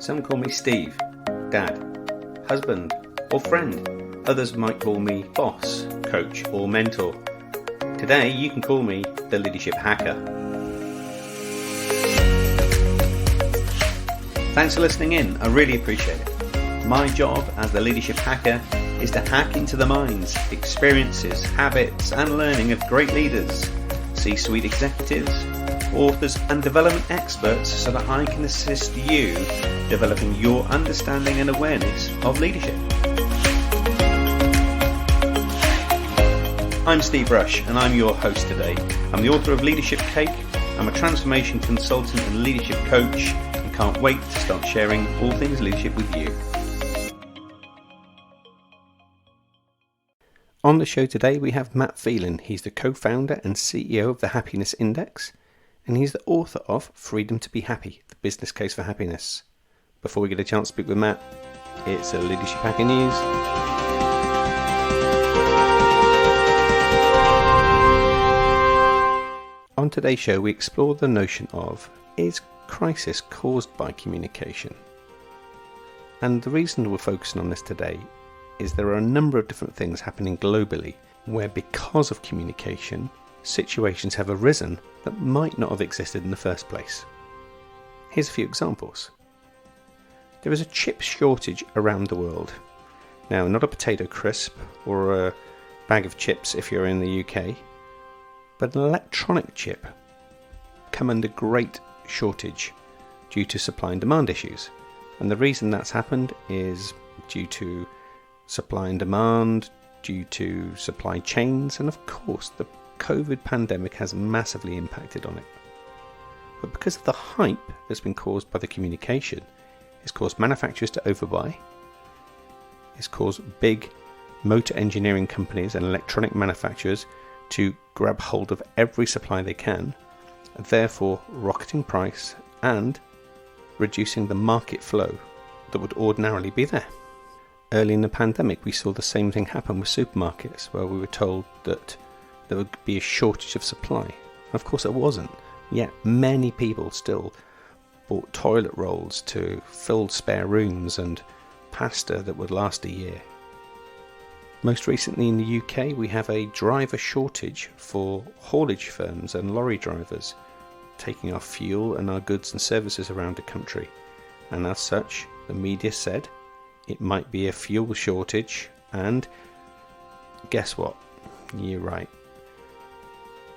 Some call me Steve, Dad, husband, or friend. Others might call me boss, coach, or mentor. Today, you can call me the Leadership Hacker. Thanks for listening in. I really appreciate it. My job as the Leadership Hacker is to hack into the minds, experiences, habits, and learning of great leaders, C-suite executives, authors, and development experts so that I can assist you developing your understanding and awareness of leadership. I'm Steve Rush, and I'm your host today. I'm the author of Leadership Cake. I'm a transformation consultant and leadership coach, and can't wait to start sharing all things leadership with you. On the show today, we have Matt Phelan. He's the co-founder and CEO of the Happiness Index, and he's the author of Freedom to be Happy, the business case for happiness. Before we get a chance to speak with Matt, it's a Leadership Hacker News. On today's show, we explore the notion of, is crisis caused by communication? And the reason we're focusing on this today is there are a number of different things happening globally where, because of communication, situations have arisen that might not have existed in the first place. Here's a few examples. There is a chip shortage around the world. Now, not a potato crisp or a bag of chips if you're in the UK, but an electronic chip come under great shortage due to supply and demand issues. And the reason that's happened is due to supply and demand, due to supply chains, and of course the COVID pandemic has massively impacted on it. But because of the hype that's been caused by the communication, it's caused manufacturers to overbuy, it's caused big motor engineering companies and electronic manufacturers to grab hold of every supply they can, therefore rocketing price and reducing the market flow that would ordinarily be there. Early in the pandemic, we saw the same thing happen with supermarkets, where we were told that there would be a shortage of supply. And of course it wasn't, yet many people still bought toilet rolls to fill spare rooms and pasta that would last a year. Most recently in the UK, we have a driver shortage for haulage firms and lorry drivers, taking our fuel and our goods and services around the country. And as such, the media said it might be a fuel shortage, and guess what? You're right.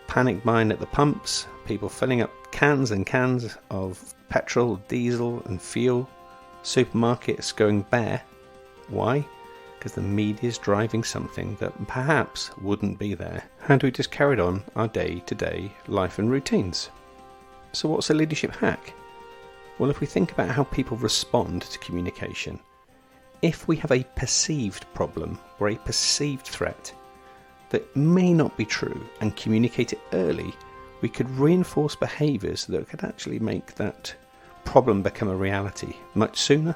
Panic buying at the pumps, people filling up cans and cans of petrol, diesel and fuel, supermarkets going bare. Why? Because the media is driving something that perhaps wouldn't be there had we just carried on our day-to-day life and routines. So what's a leadership hack? Well, if we think about how people respond to communication, if we have a perceived problem or a perceived threat that may not be true and communicate it early, we could reinforce behaviours that could actually make that problem become a reality much sooner.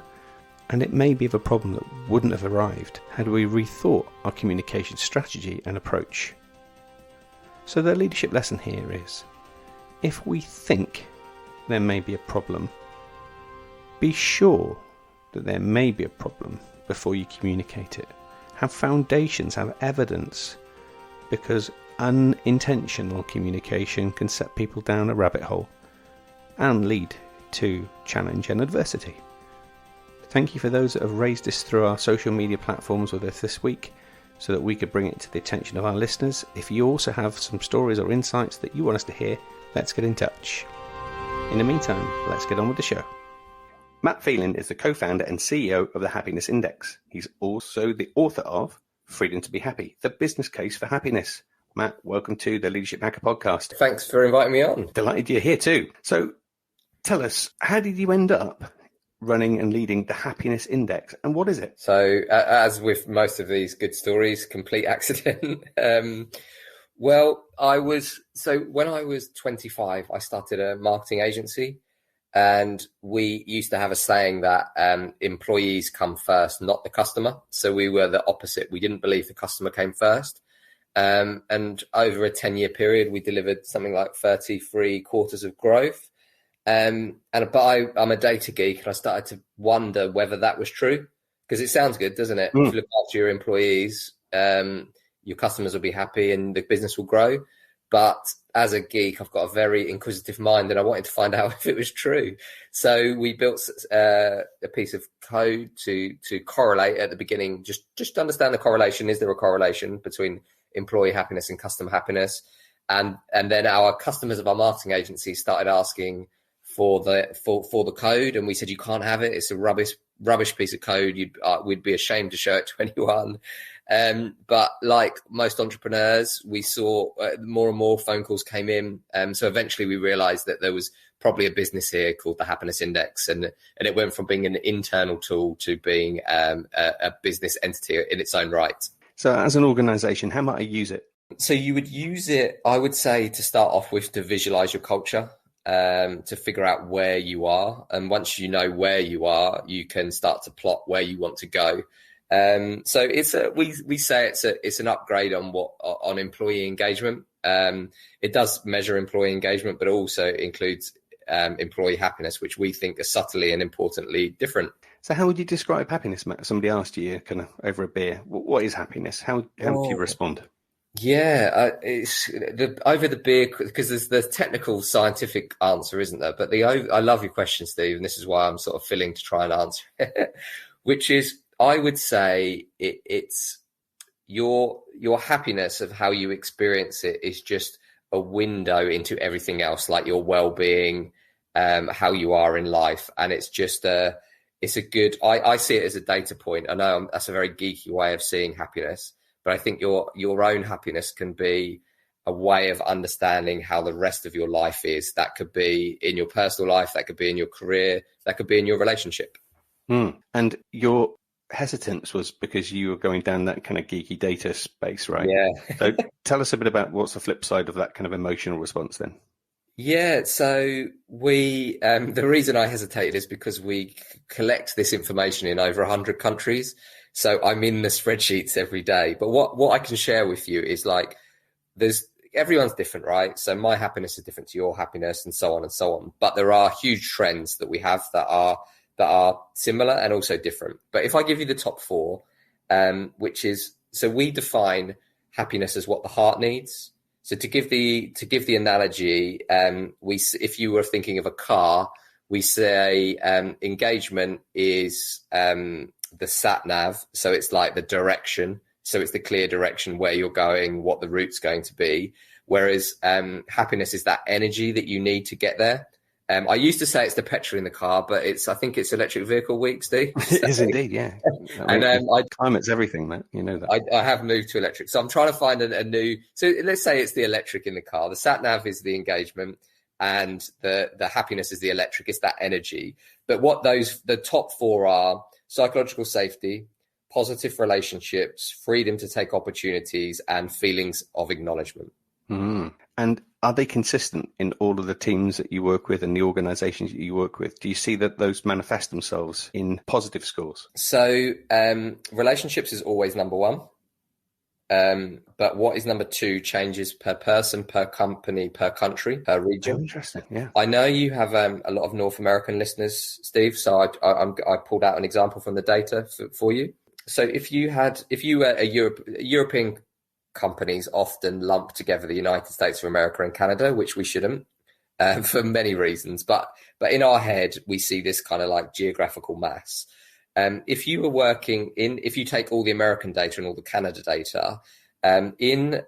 And it may be of a problem that wouldn't have arrived had we rethought our communication strategy and approach. So the leadership lesson here is, if we think there may be a problem, be sure that there may be a problem before you communicate it. Have foundations, have evidence, because unintentional communication can set people down a rabbit hole and lead to challenge and adversity. Thank you for those that have raised this through our social media platforms with us this week so that we could bring it to the attention of our listeners. If you also have some stories or insights that you want us to hear, let's get in touch. In the meantime, let's get on with the show. Matt Phelan is the co-founder and CEO of the Happiness Index. He's also the author of Freedom to be Happy, the business case for happiness. Matt, welcome to the Leadership Hacker podcast. Thanks for inviting me on. Delighted you're here too. So tell us, how did you end up running and leading the Happiness Index, and what is it? So as with most of these good stories, complete accident. When I was 25, I started a marketing agency, and we used to have a saying that employees come first, not the customer. So we were the opposite. We didn't believe the customer came first. And over a 10-year period, we delivered something like 33 quarters of growth. I'm a data geek, and I started to wonder whether that was true, because it sounds good, doesn't it? If you look after your employees, your customers will be happy and the business will grow. But as a geek, I've got a very inquisitive mind, and I wanted to find out if it was true. So we built a piece of code to correlate at the beginning, just to understand the correlation. Is there a correlation between employee happiness and customer happiness? And then our customers of our marketing agency started asking for the code, and we said, you can't have it. It's a rubbish piece of code. We'd be ashamed to show it to anyone. But like most entrepreneurs, we saw more and more phone calls came in. So eventually we realized that there was probably a business here called the Happiness Index, and it went from being an internal tool to being a business entity in its own right. So as an organization, how might I use it? So you would use it, I would say, to start off with, to visualize your culture, to figure out where you are. And once you know where you are, you can start to plot where you want to go. So we say it's an upgrade on employee engagement. It does measure employee engagement, but also includes employee happiness, which we think are subtly and importantly different. So how would you describe happiness, Matt? Somebody asked you kind of over a beer, what is happiness? How do you respond? Yeah, it's over the beer, because there's the technical scientific answer, isn't there? But I love your question, Steve, and this is why I'm sort of filling to try and answer it, which is, I would say it's your happiness of how you experience it is just a window into everything else, like your well-being, how you are in life. And it's just it's a good, I see it as a data point. I know that's a very geeky way of seeing happiness, but I think your own happiness can be a way of understanding how the rest of your life is. That could be in your personal life, that could be in your career, that could be in your relationship. And your hesitance was because you were going down that kind of geeky data space, right? Yeah. So tell us a bit about what's the flip side of that kind of emotional response then. Yeah, so we the reason I hesitated is because we collect this information in over 100 countries. So I'm in the spreadsheets every day. But what I can share with you is, like, everyone's different, right? So my happiness is different to your happiness, and so on and so on. But there are huge trends that we have that are similar and also different. But if I give you the top four, which is, so we define happiness as what the heart needs. So to give the analogy, if you were thinking of a car, we say engagement is the sat nav. So it's like the direction. So it's the clear direction where you're going, what the route's going to be. Whereas happiness is that energy that you need to get there. I used to say it's the petrol in the car, but I think it's Electric Vehicle Week, Steve. It is indeed, yeah. And climate's everything, man. You know that. I have moved to electric, so I'm trying to find a new. So let's say it's the electric in the car. The sat nav is the engagement, and the happiness is the electric. It's that energy. But what the top four are: psychological safety, positive relationships, freedom to take opportunities, and feelings of acknowledgement. And are they consistent in all of the teams that you work with and the organizations that you work with? Do you see that those manifest themselves in positive scores? So relationships is always number one. But what is number two changes per person, per company, per country, per region. Oh, interesting, yeah. I know you have a lot of North American listeners, Steve, so I pulled out an example from the data for you. So if you were a European companies often lump together the United States of America and Canada, which we shouldn't, for many reasons. But in our head, we see this kind of like geographical mass. If you take all the American data and all the Canada data, in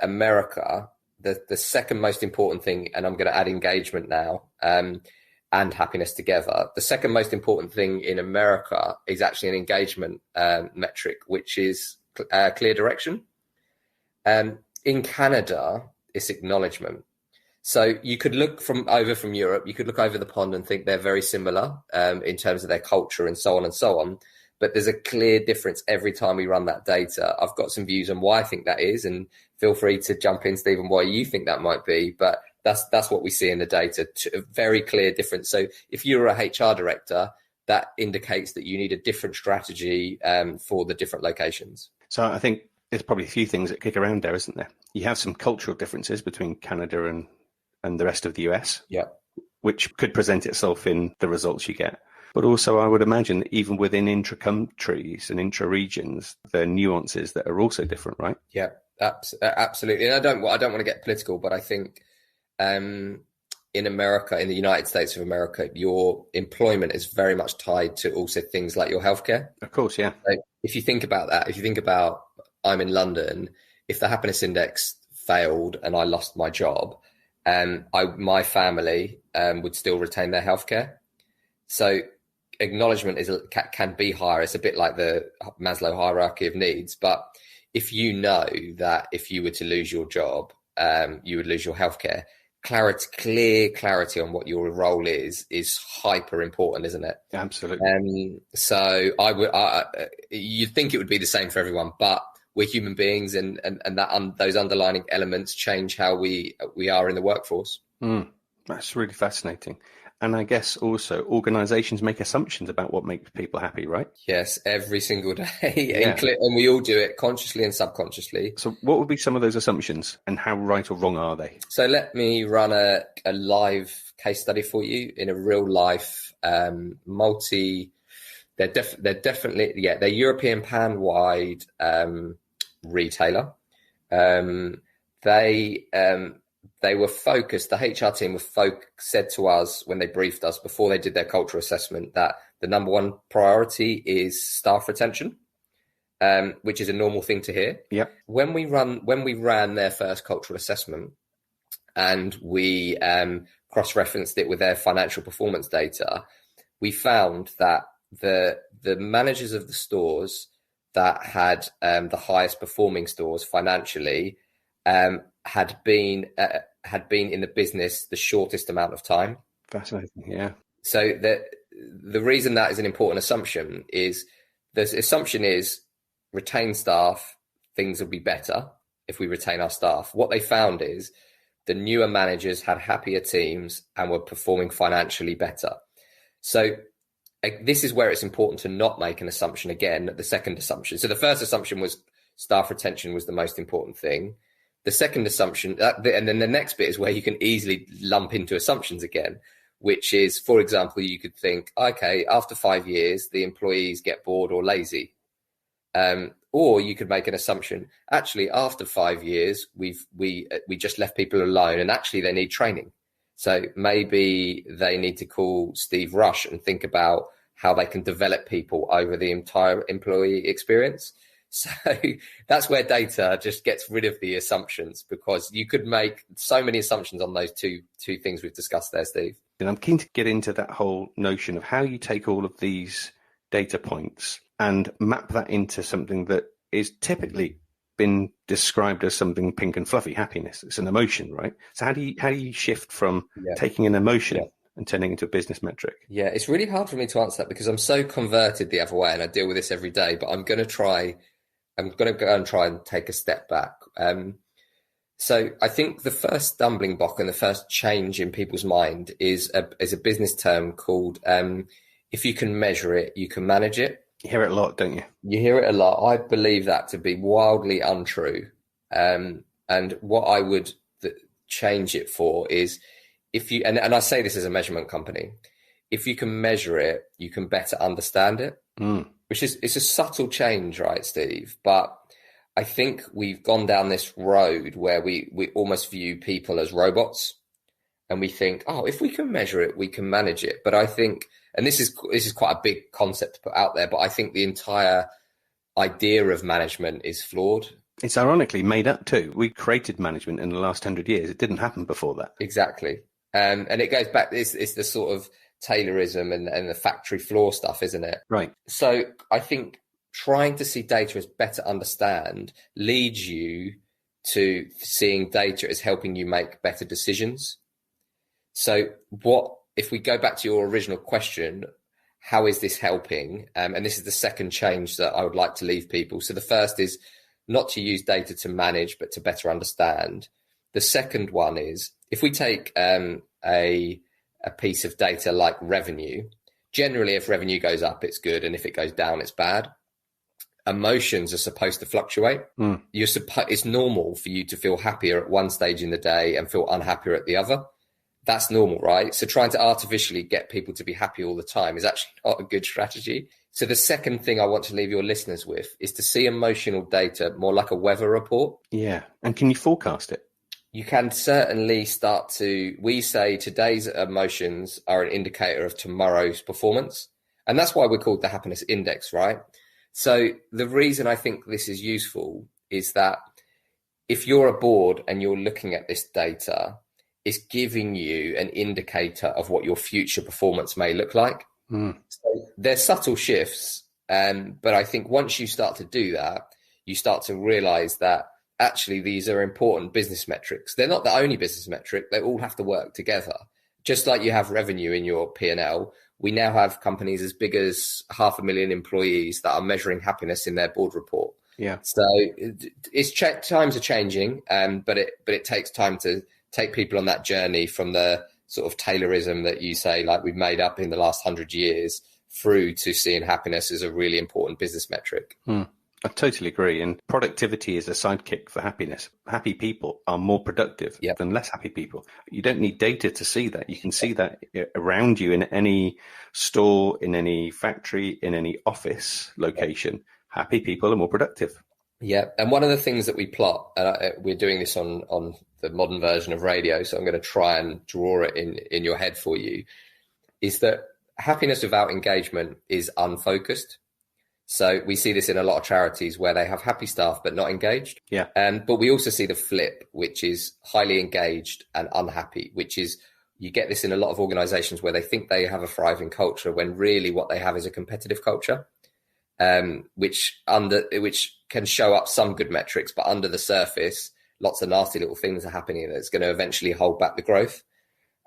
America, the second most important thing, and I'm going to add engagement now, and happiness together. The second most important thing in America is actually an engagement metric, which is clear direction. In Canada, it's acknowledgement. So you could look from Europe, you could look over the pond and think they're very similar in terms of their culture and so on and so on. But there's a clear difference every time we run that data. I've got some views on why I think that is, and feel free to jump in, Stephen, why you think that might be. But that's what we see in the data, a very clear difference. So if you're a HR director, that indicates that you need a different strategy for the different locations. So I think there's probably a few things that kick around there, isn't there? You have some cultural differences between Canada and and the rest of the US, Yeah. which could present itself in the results you get. But also, I would imagine that even within intra-countries and intra-regions, there are nuances that are also different, right? Yeah, absolutely. And I don't want to get political, but I think in America, in the United States of America, your employment is very much tied to also things like your healthcare. Of course, yeah. So if you think about that, if you think about I'm in London, if the happiness index failed and I lost my job, my family would still retain their healthcare. So acknowledgement can be higher. It's a bit like the Maslow hierarchy of needs. But if you know that if you were to lose your job, you would lose your healthcare, clear clarity on what your role is hyper important, isn't it? Absolutely. So you'd think it would be the same for everyone, but we're human beings, and those underlying elements change how we are in the workforce. That's really fascinating. And I guess also organizations make assumptions about what makes people happy, right? Yes, every single day. Yeah. And we all do it consciously and subconsciously. So what would be some of those assumptions and how right or wrong are they? So let me run a live case study for you in a real life they're definitely, they're European pan-wide retailer. They were focused, the HR team said to us when they briefed us before they did their cultural assessment that the number one priority is staff retention, which is a normal thing to hear. Yeah. When we ran their first cultural assessment and we cross-referenced it with their financial performance data, we found that the managers of the stores that had the highest performing stores financially had been in the business the shortest amount of time. Fascinating, yeah. So the reason that is an important assumption is the assumption is retain staff, things will be better if we retain our staff. What they found is the newer managers had happier teams and were performing financially better. So this is where it's important to not make an assumption again, the second assumption. So the first assumption was staff retention was the most important thing. The second assumption, and then the next bit is where you can easily lump into assumptions again, which is, for example, you could think, okay, after 5 years, the employees get bored or lazy. Or you could make an assumption, actually, after 5 years, we just left people alone and actually they need training. So maybe they need to call Steve Rush and think about how they can develop people over the entire employee experience. So that's where data just gets rid of the assumptions, because you could make so many assumptions on those two things we've discussed there, Steve. And I'm keen to get into that whole notion of how you take all of these data points and map that into something that is typically been described as something pink and fluffy, happiness. It's an emotion, right? So how do you shift from taking an emotion and turning it into a business metric? Yeah, it's really hard for me to answer that because I'm so converted the other way and I deal with this every day, but I'm going to go and try and take a step back. So I think the first stumbling block and the first change in people's mind is a business term called, if you can measure it, you can manage it. You hear it a lot, don't you? You hear it a lot. I believe that to be wildly untrue. And what I would change it for is and I say this as a measurement company, if you can measure it, you can better understand it, which is, it's a subtle change, right, Steve? But I think we've gone down this road where we almost view people as robots and we think, oh, if we can measure it, we can manage it. But I think, and this is quite a big concept to put out there, but I think the entire idea of management is flawed. It's ironically made up too. We created management in the last 100 years. It didn't happen before that. Exactly. And it goes back, it's the sort of Taylorism and the factory floor stuff, isn't it? Right. So I think trying to see data as better understand leads you to seeing data as helping you make better decisions. So if we go back to your original question, how is this helping? And this is the second change that I would like to leave people. So the first is not to use data to manage, but to better understand. The second one is, if we take a piece of data like revenue, generally if revenue goes up, it's good. And if it goes down, it's bad. emotions are supposed to fluctuate. It's normal for you to feel happier at one stage in the day and feel unhappier at the other. That's normal, right? So trying to artificially get people to be happy all the time is actually not a good strategy. So the second thing I want to leave your listeners with is to see emotional data more like a weather report. Yeah. And can you forecast it? You can certainly start to, we say today's emotions are an indicator of tomorrow's performance. And that's why we're called the happiness index, right? So the reason I think this is useful is that if you're a board and you're looking at this data, it's giving you an indicator of what your future performance may look like. So there's subtle shifts, but I think once you start to do that, you start to realize that actually these are important business metrics. They're not the only business metric. They all have to work together. Just like you have revenue in your P&L, we now have companies as big as 500,000 employees that are measuring happiness in their board report. Yeah. So times are changing, but it takes time to take people on that journey from the sort of Taylorism that you say, like we've made up in the last 100 years, through to seeing happiness as a really important business metric. I totally agree. And productivity is a sidekick for happiness. Happy people are more productive than less happy people. You don't need data to see that. You can see that around you in any store, in any factory, in any office location. Happy people are more productive. Yeah. And one of the things that we plot, and we're doing this on the modern version of radio, so I'm going to try and draw it in your head for you, is that happiness without engagement is unfocused. So we see this in a lot of charities where they have happy staff but not engaged. Yeah. But we also see the flip, which is highly engaged and unhappy, which is you get this in a lot of organizations where they think they have a thriving culture when really what they have is a competitive culture, which can show up some good metrics, but under the surface, lots of nasty little things are happening that's going to eventually hold back the growth.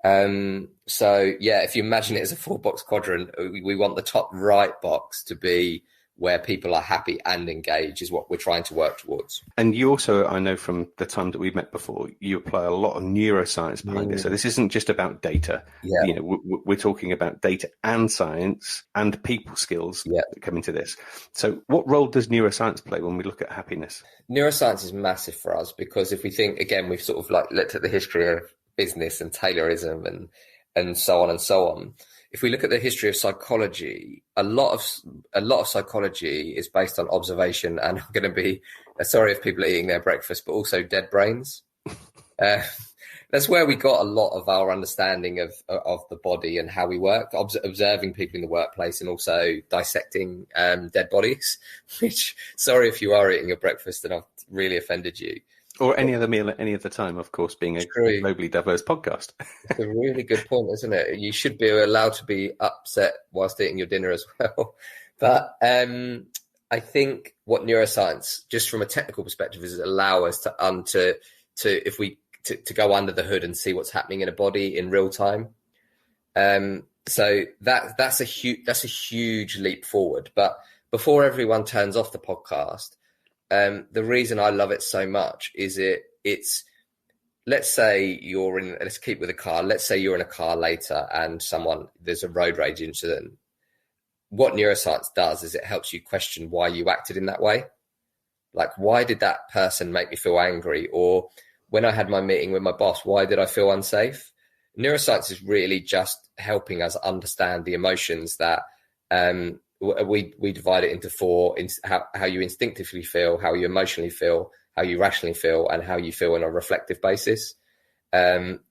So yeah, if you imagine it as a 4-box quadrant, we want the top right box to be where people are happy and engaged is what we're trying to work towards. And you also, I know from the time that we've met before, you apply a lot of neuroscience behind it. So this isn't just about data. Yeah. You know, we're talking about data and science and people skills that come into this. So what role does neuroscience play when we look at happiness? Neuroscience is massive for us because if we think, again, we've sort of like looked at the history of business and Taylorism and so on and so on. If we look at the history of psychology, a lot of psychology is based on observation, and I'm going to be sorry if people are eating their breakfast, but also dead brains. That's where we got a lot of our understanding of the body and how we work, observing people in the workplace and also dissecting dead bodies, which, sorry if you are eating your breakfast and I've really offended you. Or any other meal at any other time, of course, being a globally diverse podcast. It's a really good point, isn't it? You should be allowed to be upset whilst eating your dinner as well. But I think what neuroscience, just from a technical perspective, is allow us to go under the hood and see what's happening in a body in real time. So that's a huge leap forward. But before everyone turns off the podcast, the reason I love it so much is it's let's say let's keep with a car. Let's say you're in a car later and there's a road rage incident. What neuroscience does is it helps you question why you acted in that way. Like, why did that person make me feel angry? Or when I had my meeting with my boss, why did I feel unsafe? Neuroscience is really just helping us understand the emotions that, we divide it into 4, how you instinctively feel, how you emotionally feel, how you rationally feel, and how you feel on a reflective basis,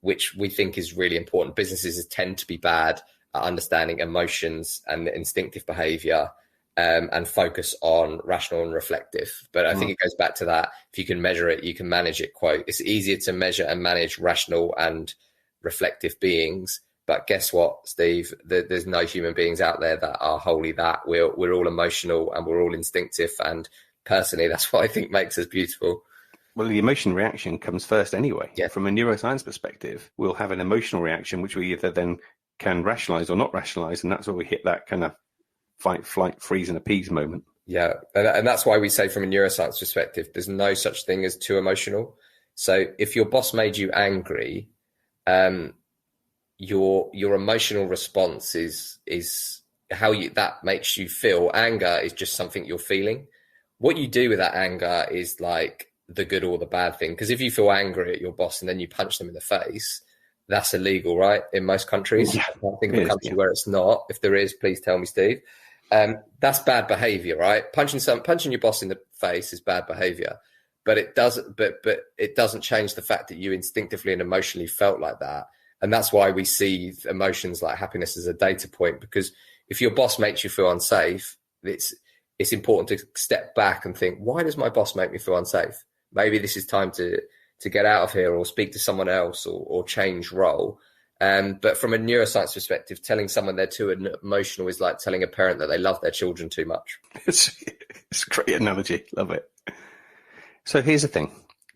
which we think is really important. Businesses tend to be bad at understanding emotions and instinctive behavior, and focus on rational and reflective. But I think it goes back to that. If you can measure it, you can manage it. Quote, it's easier to measure and manage rational and reflective beings. But guess what, Steve? There's no human beings out there that are wholly that. We're all emotional and we're all instinctive. And personally, that's what I think makes us beautiful. Well, the emotion reaction comes first anyway. Yeah. From a neuroscience perspective, we'll have an emotional reaction, which we either then can rationalize or not rationalize. And that's where we hit that kind of fight, flight, freeze and appease moment. Yeah. And that's why we say from a neuroscience perspective, there's no such thing as too emotional. So if your boss made you angry, your emotional response is how that makes you feel. Anger is just something you're feeling. what you do with that anger is like the good or the bad thing. Because if you feel angry at your boss and then you punch them in the face, that's illegal, right? In most countries. Yeah, I can't think of a country where it's not. If there is, please tell me, Steve. That's bad behavior, right? Punching your boss in the face is bad behavior, but it doesn't change the fact that you instinctively and emotionally felt like that. And that's why we see emotions like happiness as a data point, because if your boss makes you feel unsafe, it's important to step back and think, why does my boss make me feel unsafe? Maybe this is time to get out of here or speak to someone else or change role. But from a neuroscience perspective, telling someone they're too emotional is like telling a parent that they love their children too much. It's a great analogy. Love it. So here's the thing.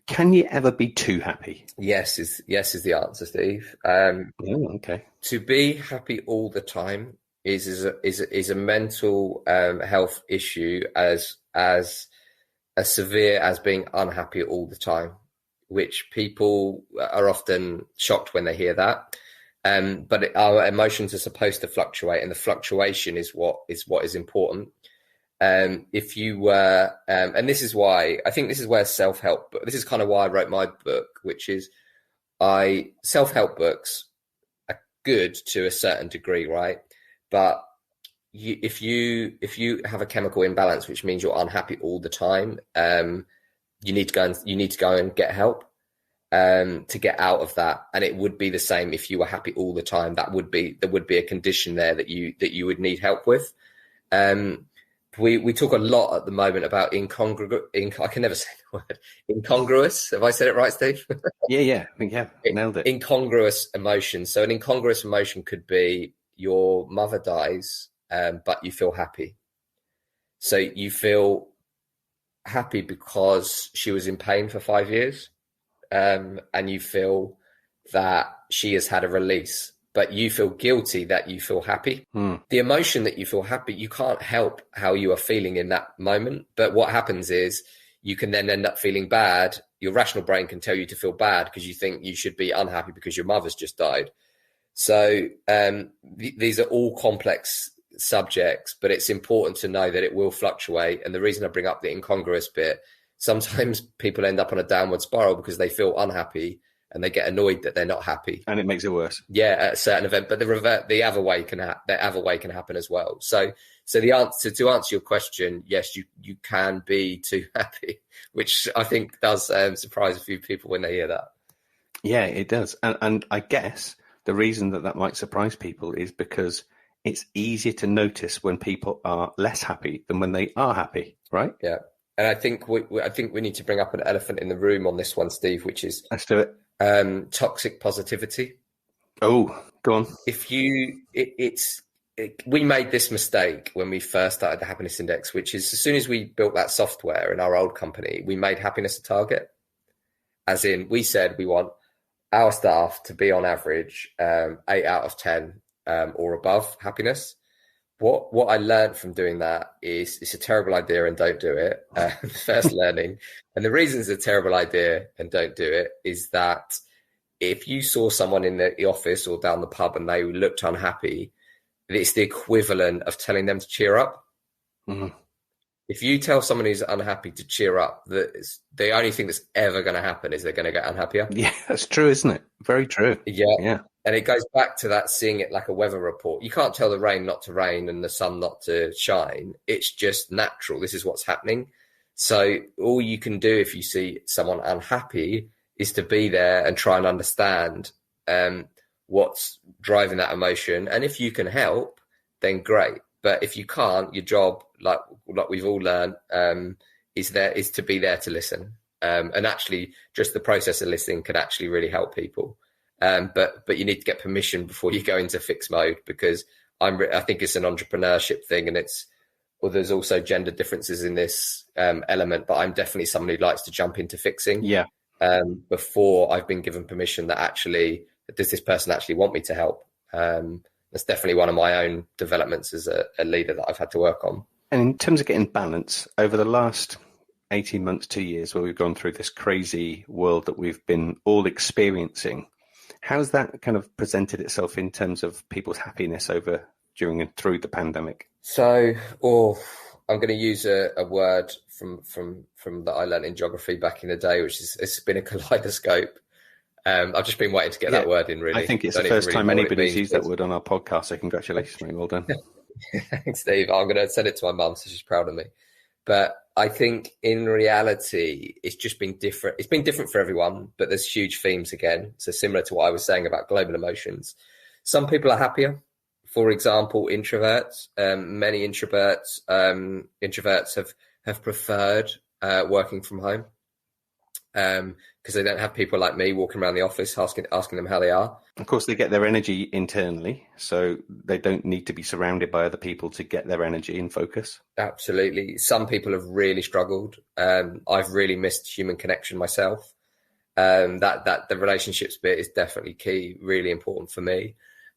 Can you ever be too happy? Yes is the answer, Steve. Okay. To be happy all the time is a mental health issue as severe as being unhappy all the time, which people are often shocked when they hear that. But our emotions are supposed to fluctuate, and the fluctuation is what is important. If you were, and this is why I think this is where self-help, this is kind of why I wrote my book, which is self-help books are good to a certain degree, right? But if you have a chemical imbalance, which means you're unhappy all the time, you need to go and get help to get out of that. And it would be the same if you were happy all the time. There would be a condition there that you would need help with. We talk a lot at the moment about I can never say the word. Incongruous. Have I said it right, Steve? Yeah. I think nailed it. Incongruous emotions. So an incongruous emotion could be your mother dies, but you feel happy. So you feel happy because she was in pain for 5 years, and you feel that she has had a release, but you feel guilty that you feel happy. The emotion that you feel happy, you can't help how you are feeling in that moment. But what happens is you can then end up feeling bad. Your rational brain can tell you to feel bad because you think you should be unhappy because your mother's just died. So these are all complex subjects, but it's important to know that it will fluctuate. And the reason I bring up the incongruous bit, sometimes people end up on a downward spiral because they feel unhappy and they get annoyed that they're not happy, and it makes it worse. Yeah, at a certain event. But the other way can happen as well. So the answer to answer your question, yes, you can be too happy, which I think does surprise a few people when they hear that. Yeah, it does, and I guess the reason that might surprise people is because it's easier to notice when people are less happy than when they are happy, right? Yeah, and I think we need to bring up an elephant in the room on this one, Steve, which is let's do it. Toxic positivity. Oh, go on. We made this mistake when we first started the Happiness Index, which is as soon as we built that software in our old company, we made happiness a target. As in, we said we want our staff to be on average 8 out of 10 or above happiness. What I learned from doing that is it's a terrible idea and don't do it. First learning. And the reason it's a terrible idea and don't do it is that if you saw someone in the office or down the pub and they looked unhappy, it's the equivalent of telling them to cheer up. Mm-hmm. If you tell someone who's unhappy to cheer up, the only thing that's ever going to happen is they're going to get unhappier. Yeah, that's true, isn't it? Very true. Yeah. And it goes back to that seeing it like a weather report. You can't tell the rain not to rain and the sun not to shine. It's just natural. This is what's happening. So all you can do if you see someone unhappy is to be there and try and understand what's driving that emotion. And if you can help, then great. But if you can't, your job, like we've all learned, is to be there to listen. And actually, just the process of listening can actually really help people. But you need to get permission before you go into fix mode, because I think it's an entrepreneurship thing, and there's also gender differences in this element. But I'm definitely someone who likes to jump into fixing. Yeah. Before I've been given permission that actually, does this person actually want me to help? That's definitely one of my own developments as a leader that I've had to work on. And in terms of getting balance, over the last 18 months, 2 years, where we've gone through this crazy world that we've been all experiencing, how's that kind of presented itself in terms of people's happiness during and through the pandemic? So, going to use a word from that I learned in geography back in the day, which is it's been a kaleidoscope. I've just been waiting to get that word in, really. I think it's the first time anybody's used that word on our podcast, so congratulations, mate. Well done. Thanks, Steve. I'm going to send it to my mum, so she's proud of me. But I think in reality, it's just been different. It's been different for everyone, but there's huge themes again. So similar to what I was saying about global emotions. Some people are happier. For example, introverts. Many introverts have preferred working from home because they don't have people like me walking around the office asking them how they are. Of course, they get their energy internally, so they don't need to be surrounded by other people to get their energy and focus. Absolutely. Some people have really struggled. I've really missed human connection myself. That the relationships bit is definitely key, really important for me.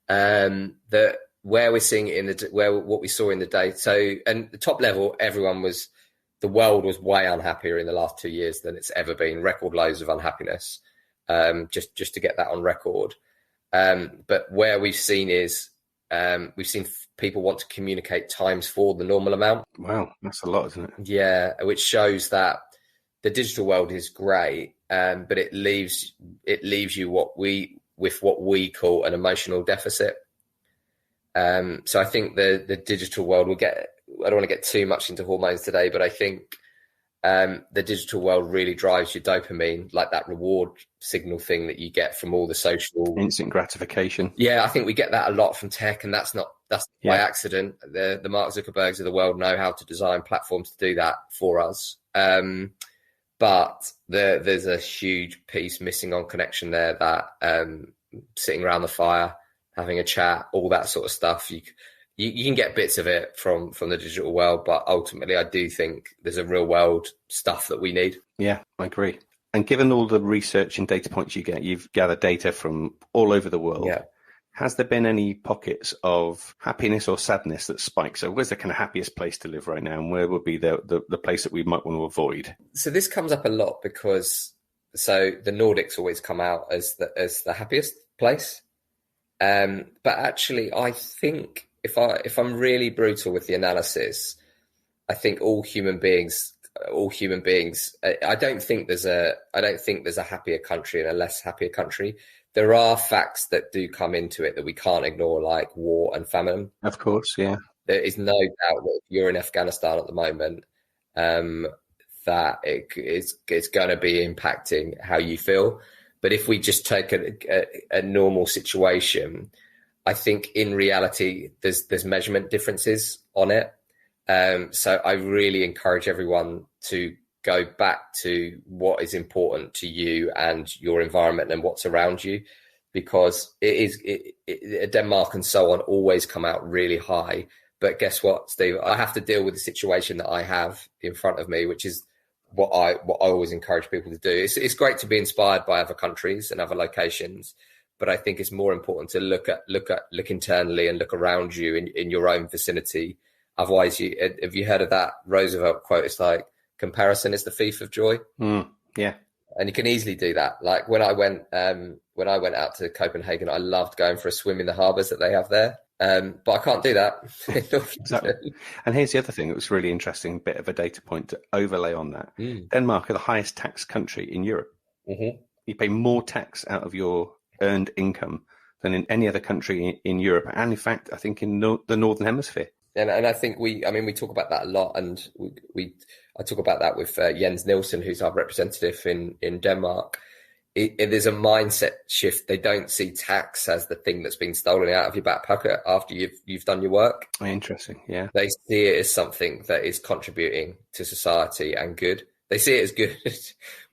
That where we're seeing it what we saw in the data. So, and the top level, the world was way unhappier in the last 2 years than it's ever been. Record lows of unhappiness. Just to get that on record. But where we've seen is we've seen people want to communicate times 4 the normal amount. Wow, that's a lot, isn't it? Yeah, which shows that the digital world is great, but it leaves you with what we call an emotional deficit. So I think the digital world will get. I don't want to get too much into hormones today, but I think the digital world really drives your dopamine, like that reward signal thing that you get from all the social instant gratification. Yeah, I think we get that a lot from tech, and that's by accident. The Mark Zuckerbergs of the world know how to design platforms to do that for us. But there's a huge piece missing on connection there, that sitting around the fire, having a chat, all that sort of stuff. You can get bits of it from the digital world, but ultimately I do think there's a real world stuff that we need. Yeah, I agree. And given all the research and data points you've gathered data from all over the world. Yeah. Has there been any pockets of happiness or sadness that spike? So where's the kind of happiest place to live right now, and where would be the place that we might want to avoid? So this comes up a lot because the Nordics always come out as the happiest place. But actually, I think if I'm really brutal with the analysis, I think all human beings. I don't think there's a happier country and a less happier country. There are facts that do come into it that we can't ignore, like war and famine. Of course, yeah. There is no doubt that if you're in Afghanistan at the moment, that it's going to be impacting how you feel. But if we just take a normal situation, I think in reality there's measurement differences on it. So I really encourage everyone to go back to what is important to you and your environment and what's around you, because Denmark and so on always come out really high. But guess what, Steve? I have to deal with the situation that I have in front of me, which is what I always encourage people to do. It's great to be inspired by other countries and other locations, but I think it's more important to look internally and look around you in your own vicinity. Otherwise, have you heard of that Roosevelt quote? It's like, comparison is the thief of joy. Yeah, and you can easily do that. Like when I went out to Copenhagen, I loved going for a swim in the harbours that they have there. But I can't do that. Exactly. And here's the other thing that was really interesting, bit of a data point to overlay on that. Denmark are the highest tax country in Europe. Mm-hmm. You pay more tax out of your earned income than in any other country in Europe, and in fact, I think in the Northern Hemisphere. And I think we talk about that a lot, and I talk about that with Jens Nielsen, who's our representative in Denmark. There's a mindset shift. They don't see tax as the thing that's been stolen out of your back pocket after you've done your work. Interesting, yeah. They see it as something that is contributing to society and good. They see it as good,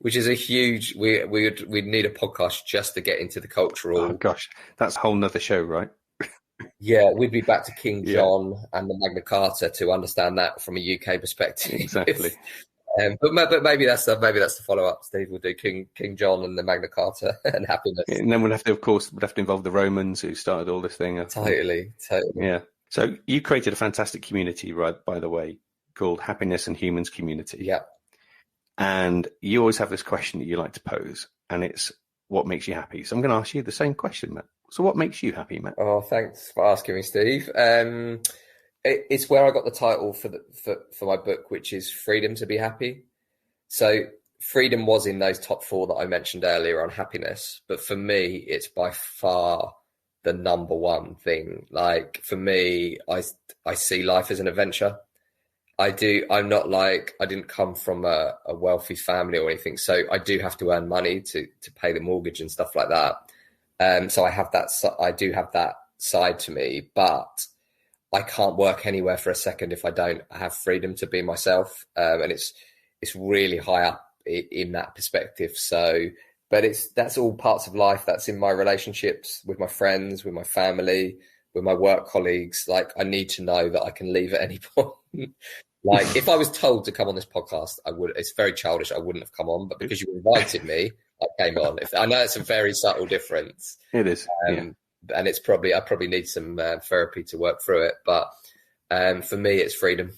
which is a huge. We'd need a podcast just to get into the cultural. Oh gosh, that's a whole nother show, right? Yeah, we'd be back to King John and the Magna Carta to understand that from a UK perspective. Exactly. But maybe that's the follow up. Steve, we'll do King John and the Magna Carta and happiness. And then we'd have to involve the Romans who started all this thing. Totally. Yeah. So you created a fantastic community, right? By the way, called Happiness and Humans Community. Yeah. And you always have this question that you like to pose, and it's what makes you happy. So I'm going to ask you the same question, Matt. So what makes you happy, Matt? Oh, thanks for asking me, Steve. it's where I got the title for my book, which is Freedom to be Happy. So freedom was in those top 4 that I mentioned earlier on happiness, but for me, it's by far the number one thing. Like for me, I see life as an adventure. I do. I'm not like, I didn't come from a wealthy family or anything, so I do have to earn money to pay the mortgage and stuff like that. So I do have that side to me, but I can't work anywhere for a second if I don't have freedom to be myself. And it's really high up in that perspective. So, but that's all parts of life. That's in my relationships with my friends, with my family, with my work colleagues. Like, I need to know that I can leave at any point. Like, if I was told to come on this podcast, I would. It's very childish. I wouldn't have come on, but because you invited me, I came on. I know it's a very subtle difference. It is. And it's I probably need some therapy to work through it. But for me, it's freedom.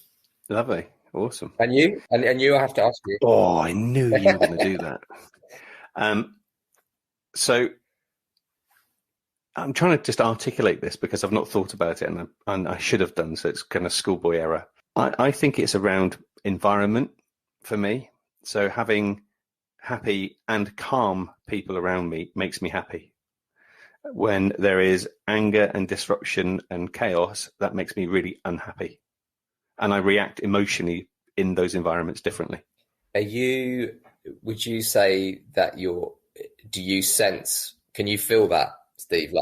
Lovely. Awesome. And you? And you, I have to ask you. Oh, I knew you were going to do that. So I'm trying to just articulate this because I've not thought about it, and I should have done. So it's kind of schoolboy error. I think it's around environment for me. So having happy and calm people around me makes me happy. When there is anger and disruption and chaos, that makes me really unhappy. And I react emotionally in those environments differently. Would you say that can you feel that, Steve?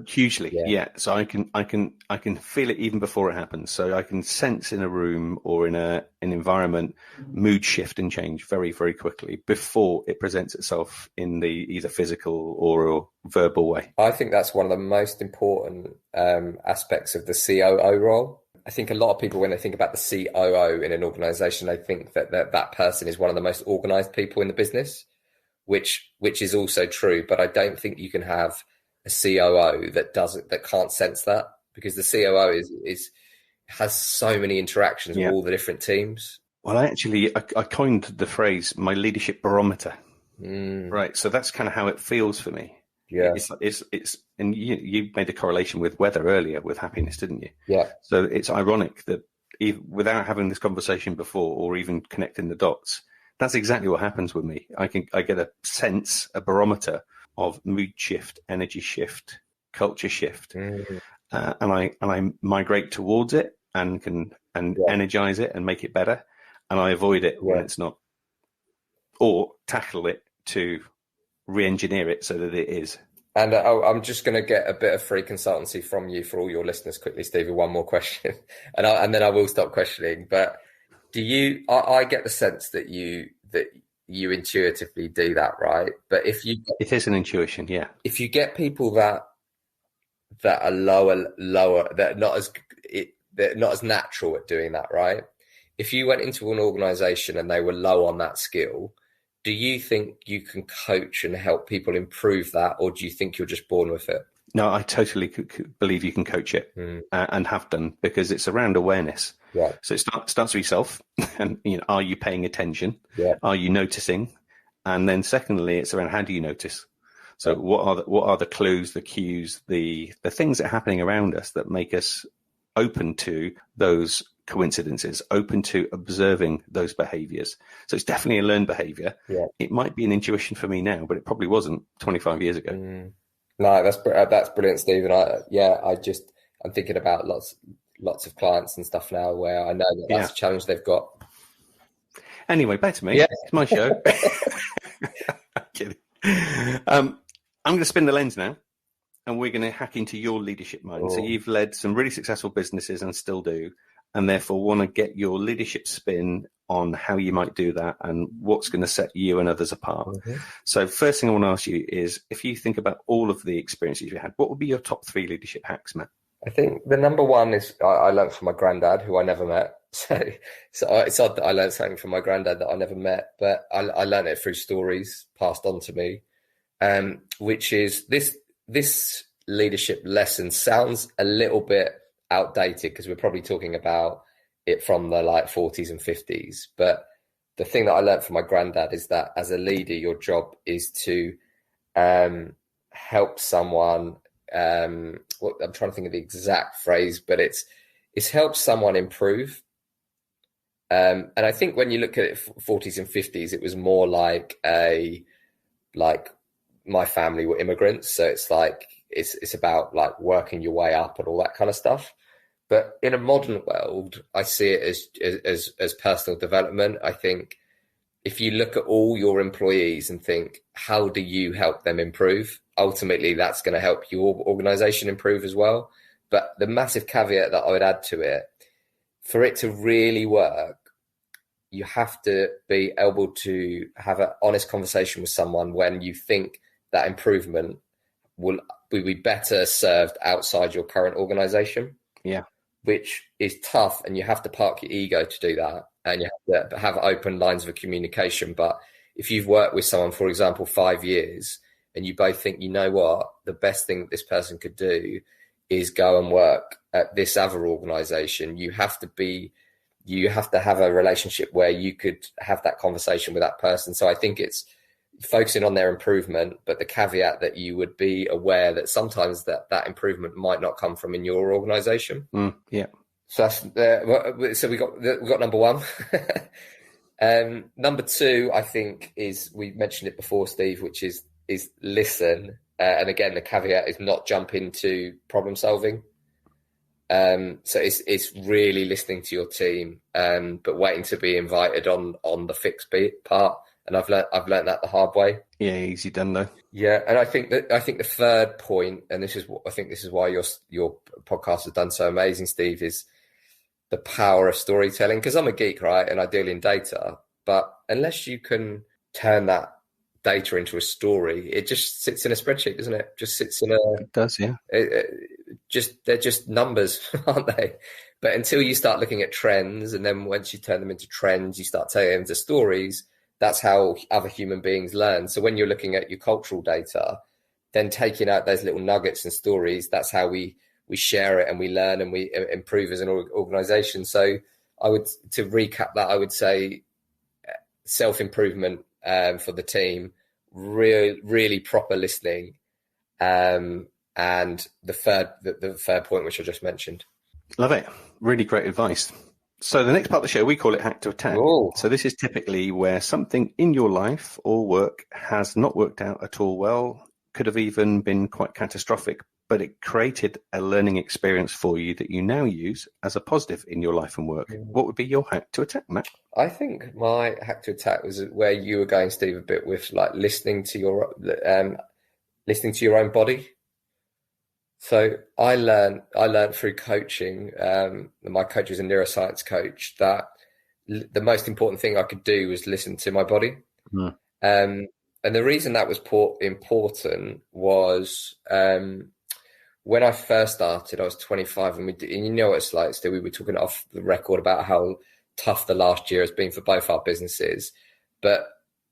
Hugely. Yeah. So I can feel it even before it happens. So I can sense in a room or in an environment mood shift and change very, very quickly before it presents itself in the either physical or verbal way. I think that's one of the most important aspects of the COO role. I think a lot of people, when they think about the COO in an organization, they think that person is one of the most organized people in the business, which is also true. But I don't think you can have a COO that can't sense that, because the COO has so many interactions with all the different teams. Well, I coined the phrase "my leadership barometer." Right, so that's kind of how it feels for me. Yeah, it's and you made a correlation with weather earlier with happiness, didn't you? Yeah. So it's ironic that without having this conversation before or even connecting the dots, that's exactly what happens with me. I get a sense, a barometer of mood shift, energy shift, culture shift, and I migrate towards it and can energize it and make it better, and I avoid it when it's not, or tackle it to re-engineer it so that it is. And I'm just going to get a bit of free consultancy from you for all your listeners quickly, Stevie. One more question, and then I will stop questioning. But I get the sense that you intuitively do that, right? But it is an intuition, yeah. If you get people that are lower, that they're not as natural at doing that, right? If you went into an organization and they were low on that skill, do you think you can coach and help people improve that, or do you think you're just born with it? No, I totally believe you can coach it and have done, because it's around awareness. Yeah. So it starts with yourself, and are you paying attention? Yeah. Are you noticing? And then secondly, it's around how do you notice? So what are the clues, the cues, the things that are happening around us that make us open to those coincidences, open to observing those behaviors? So it's definitely a learned behavior. Yeah. It might be an intuition for me now, but it probably wasn't 25 years ago. No, that's brilliant, Steve. And I'm thinking about lots of clients and stuff now where I know that's a challenge they've got. Anyway, back to me. Yeah. It's my show. I'm kidding. I'm going to spin the lens now, and we're going to hack into your leadership mind. So you've led some really successful businesses and still do, and therefore want to get your leadership spin on how you might do that and what's going to set you and others apart. So first thing I want to ask you is, if you think about all of the experiences you had, what would be your top 3 leadership hacks, Matt? I think the number one is I learned from my granddad, who I never met. So it's odd that I learned something from my granddad that I never met, but I learned it through stories passed on to me, which is this leadership lesson sounds a little bit outdated because we're probably talking about it from the 40s and 50s. But the thing that I learned from my granddad is that as a leader, your job is to help someone. I'm trying to think of the exact phrase, but it's helped someone improve. And I think when you look at it 40s and 50s, it was more like my family were immigrants. So it's like, it's about like working your way up and all that kind of stuff. But in a modern world, I see it as personal development. I think if you look at all your employees and think, how do you help them improve? Ultimately, that's going to help your organization improve as well. But the massive caveat that I would add to it, for it to really work, you have to be able to have an honest conversation with someone when you think that improvement will be better served outside your current organization. Yeah. Which is tough, and you have to park your ego to do that, and you have to have open lines of communication. But if you've worked with someone, for example, 5 years, and you both think, you know what, the best thing this person could do is go and work at this other organization, you have to have a relationship where you could have that conversation with that person. So I think it's focusing on their improvement, but the caveat that you would be aware that sometimes that improvement might not come from in your organization. Yeah. So so we got number one. Number two, I think, is, we mentioned it before, Steve, which is listen. And again, the caveat is not jump into problem solving. So it's really listening to your team, but waiting to be invited on the fix part. And I've learned that the hard way. Yeah, easy done though. Yeah, and I think the third point, and this is why your podcast has done so amazing, Steve, is the power of storytelling. Because I'm a geek, right, and I deal in data, but unless you can turn that data into a story, it just sits in a spreadsheet, doesn't it? Just sits in a. It does, yeah. They're just numbers, aren't they? But until you start looking at trends, and then once you turn them into trends, you start turning them into stories. That's how other human beings learn. So when you're looking at your cultural data, then taking out those little nuggets and stories, that's how we share it and we learn and we improve as an organization. So to recap that, I would say self-improvement for the team, really proper listening, and the third point, which I just mentioned. Love it. Really great advice. So the next part of the show, we call it Hack to Attack. Ooh. So this is typically where something in your life or work has not worked out at all well, could have even been quite catastrophic, but it created a learning experience for you that you now use as a positive in your life and work. What would be your hack to attack, Matt? I think my hack to attack was where you were going, Steve, a bit with like listening to your own body. So I learned through coaching. My coach was a neuroscience coach, that the most important thing I could do was listen to my body. And the reason that was important was when I first started, I was 25, and you know what it's like, Steve, we were talking off the record about how tough the last year has been for both our businesses. But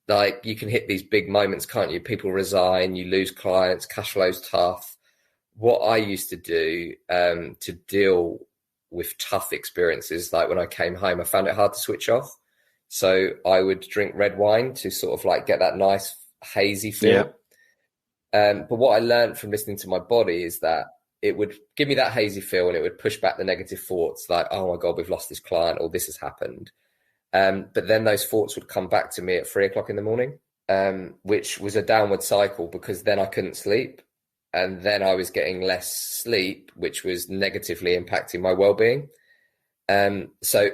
like, you can hit these big moments, can't you? People resign, you lose clients, cash flow's tough. What I used to do to deal with tough experiences, like when I came home, I found it hard to switch off. So I would drink red wine to sort of like get that nice hazy feel. Yeah. But what I learned from listening to my body is that it would give me that hazy feel, and it would push back the negative thoughts like, oh my God, we've lost this client, or this has happened. But then those thoughts would come back to me at 3 o'clock in the morning, which was a downward cycle, because then I couldn't sleep. And then I was getting less sleep, which was negatively impacting my well-being. So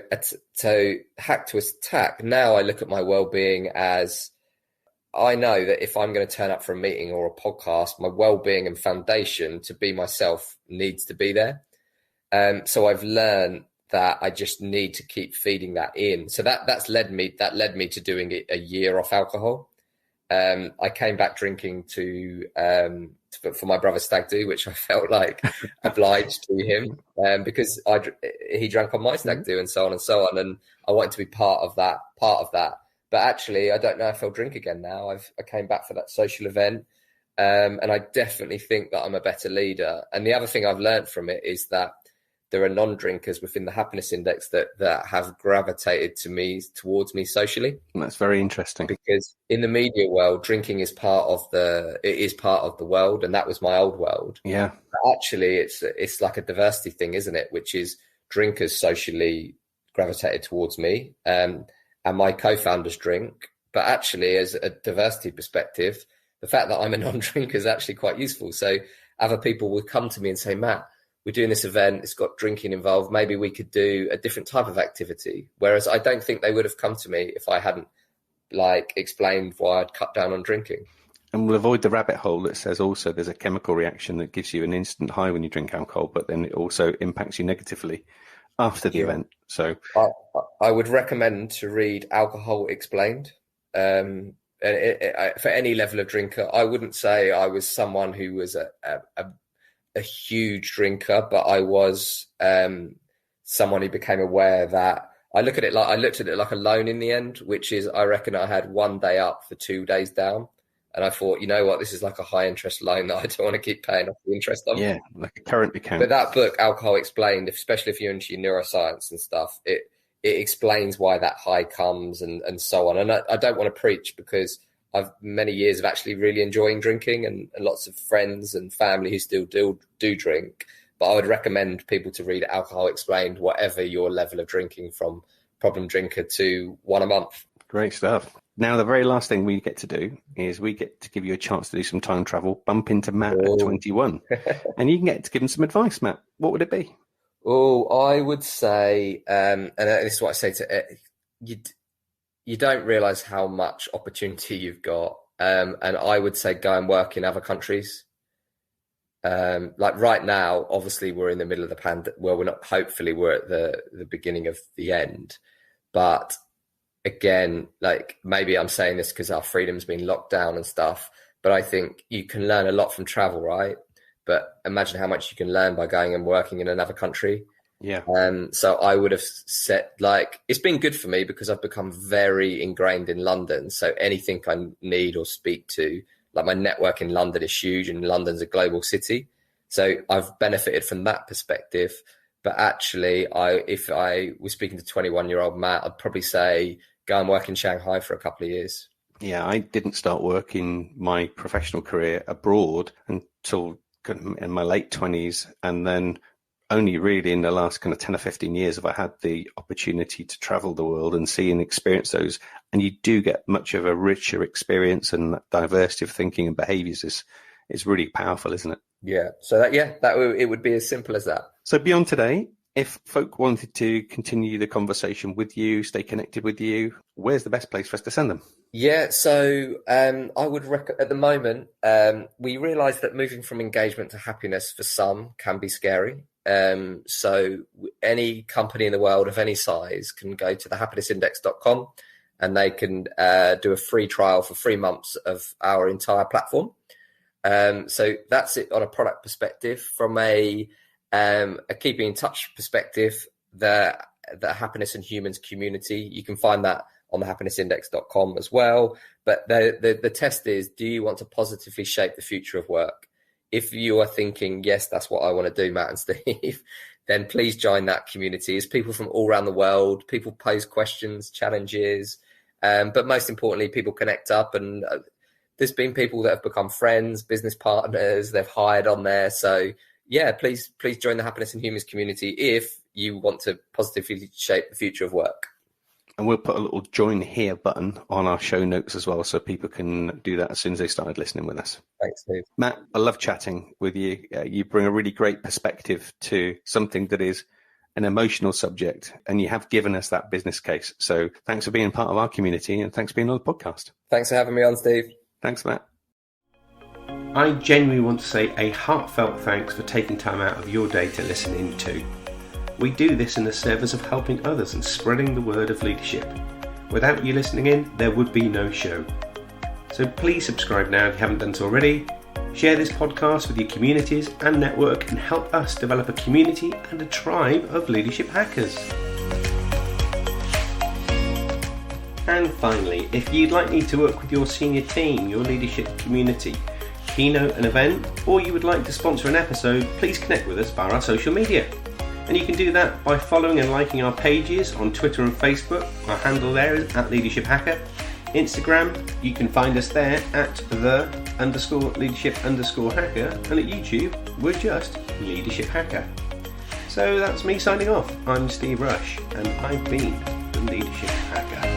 hack to attack. Now I look at my well-being as, I know that if I'm going to turn up for a meeting or a podcast, my well-being and foundation to be myself needs to be there. So I've learned that I just need to keep feeding that in. So that led me to doing it a year off alcohol. I came back drinking for my brother's stag do, which I felt like obliged to him, because he drank on my stag do, and so on and so on, and I wanted to be part of that. But actually, I don't know if I'll drink again now. I came back for that social event, and I definitely think that I'm a better leader. And the other thing I've learned from it is that there are non-drinkers within the happiness index that have gravitated towards me socially. And that's very interesting, because in the media world, drinking is part of the world, and that was my old world. Yeah. But actually, it's like a diversity thing, isn't it? Which is drinkers socially gravitated towards me, and my co-founders drink. But actually, as a diversity perspective, the fact that I'm a non-drinker is actually quite useful. So other people would come to me and say, Matt, we're doing this event, it's got drinking involved, maybe we could do a different type of activity. Whereas I don't think they would have come to me if I hadn't explained why I'd cut down on drinking. And we'll avoid the rabbit hole that says also there's a chemical reaction that gives you an instant high when you drink alcohol, but then it also impacts you negatively after the event. So I would recommend to read Alcohol Explained. For any level of drinker, I wouldn't say I was someone who was a huge drinker, but I was someone who became aware that I looked at it like a loan in the end, which is, I reckon I had 1 day up for 2 days down. And I thought, you know what, this is like a high interest loan that I don't want to keep paying off the interest on. Yeah, like a current account. But that book, Alcohol Explained, especially if you're into your neuroscience and stuff, it explains why that high comes and so on. And I don't want to preach, because I've many years of actually really enjoying drinking, and lots of friends and family who still do drink. But I would recommend people to read Alcohol Explained, whatever your level of drinking, from problem drinker to one a month. Great stuff. Now, the very last thing we get to do is we get to give you a chance to do some time travel, bump into Matt at 21. And you can get to give him some advice, Matt. What would it be? Oh, I would say, and this is what I say to you don't realise how much opportunity you've got. And I would say go and work in other countries. Like right now, obviously we're in the middle of the pandemic. Well, we're not, hopefully we're at the beginning of the end. But again, like, maybe I'm saying this because our freedom's been locked down and stuff, but I think you can learn a lot from travel, right? But imagine how much you can learn by going and working in another country. Yeah. So I would have said, like, it's been good for me because I've become very ingrained in London. So anything I need or speak to, like, my network in London is huge, and London's a global city. So I've benefited from that perspective. But actually, if I was speaking to 21-year-old Matt, I'd probably say go and work in Shanghai for a couple of years. Yeah, I didn't start working my professional career abroad until in my late 20s. And then only really in the last kind of 10 or 15 years have I had the opportunity to travel the world and see and experience those. And you do get much of a richer experience, and that diversity of thinking and behaviours is really powerful, isn't it? Yeah. So it would be as simple as that. So beyond today, if folk wanted to continue the conversation with you, stay connected with you, where's the best place for us to send them? Yeah, so I would recommend, at the moment, we realise that moving from engagement to happiness for some can be scary. So any company in the world of any size can go to thehappinestindex.com, and they can do a free trial for 3 months of our entire platform. So that's it on a product perspective. From a keeping in touch perspective, the Happiness and Humans community, you can find that on thehappinessindex.com as well. But the test is, do you want to positively shape the future of work? If you are thinking, yes, that's what I want to do, Matt and Steve, then please join that community. It's people from all around the world. People pose questions, challenges, but most importantly, people connect up. And there's been people that have become friends, business partners, they've hired on there. So yeah, please join the Happiness and Humans community if you want to positively shape the future of work. And we'll put a little join here button on our show notes as well, so people can do that as soon as they started listening with us. Thanks, Steve. Matt, I love chatting with you. You bring a really great perspective to something that is an emotional subject, and you have given us that business case. So thanks for being part of our community, and thanks for being on the podcast. Thanks for having me on, Steve. Thanks, Matt. I genuinely want to say a heartfelt thanks for taking time out of your day to listen in to. We do this in the service of helping others and spreading the word of leadership. Without you listening in, there would be no show. So please subscribe now if you haven't done so already. Share this podcast with your communities and network, and help us develop a community and a tribe of leadership hackers. And finally, if you'd like me to work with your senior team, your leadership community, keynote an event, or you would like to sponsor an episode, please connect with us via our social media. And you can do that by following and liking our pages on Twitter and Facebook. Our handle there is @LeadershipHacker. Instagram, you can find us there at @the_leadership_hacker. And at YouTube, we're just Leadership Hacker. So that's me signing off. I'm Steve Rush, and I've been the Leadership Hacker.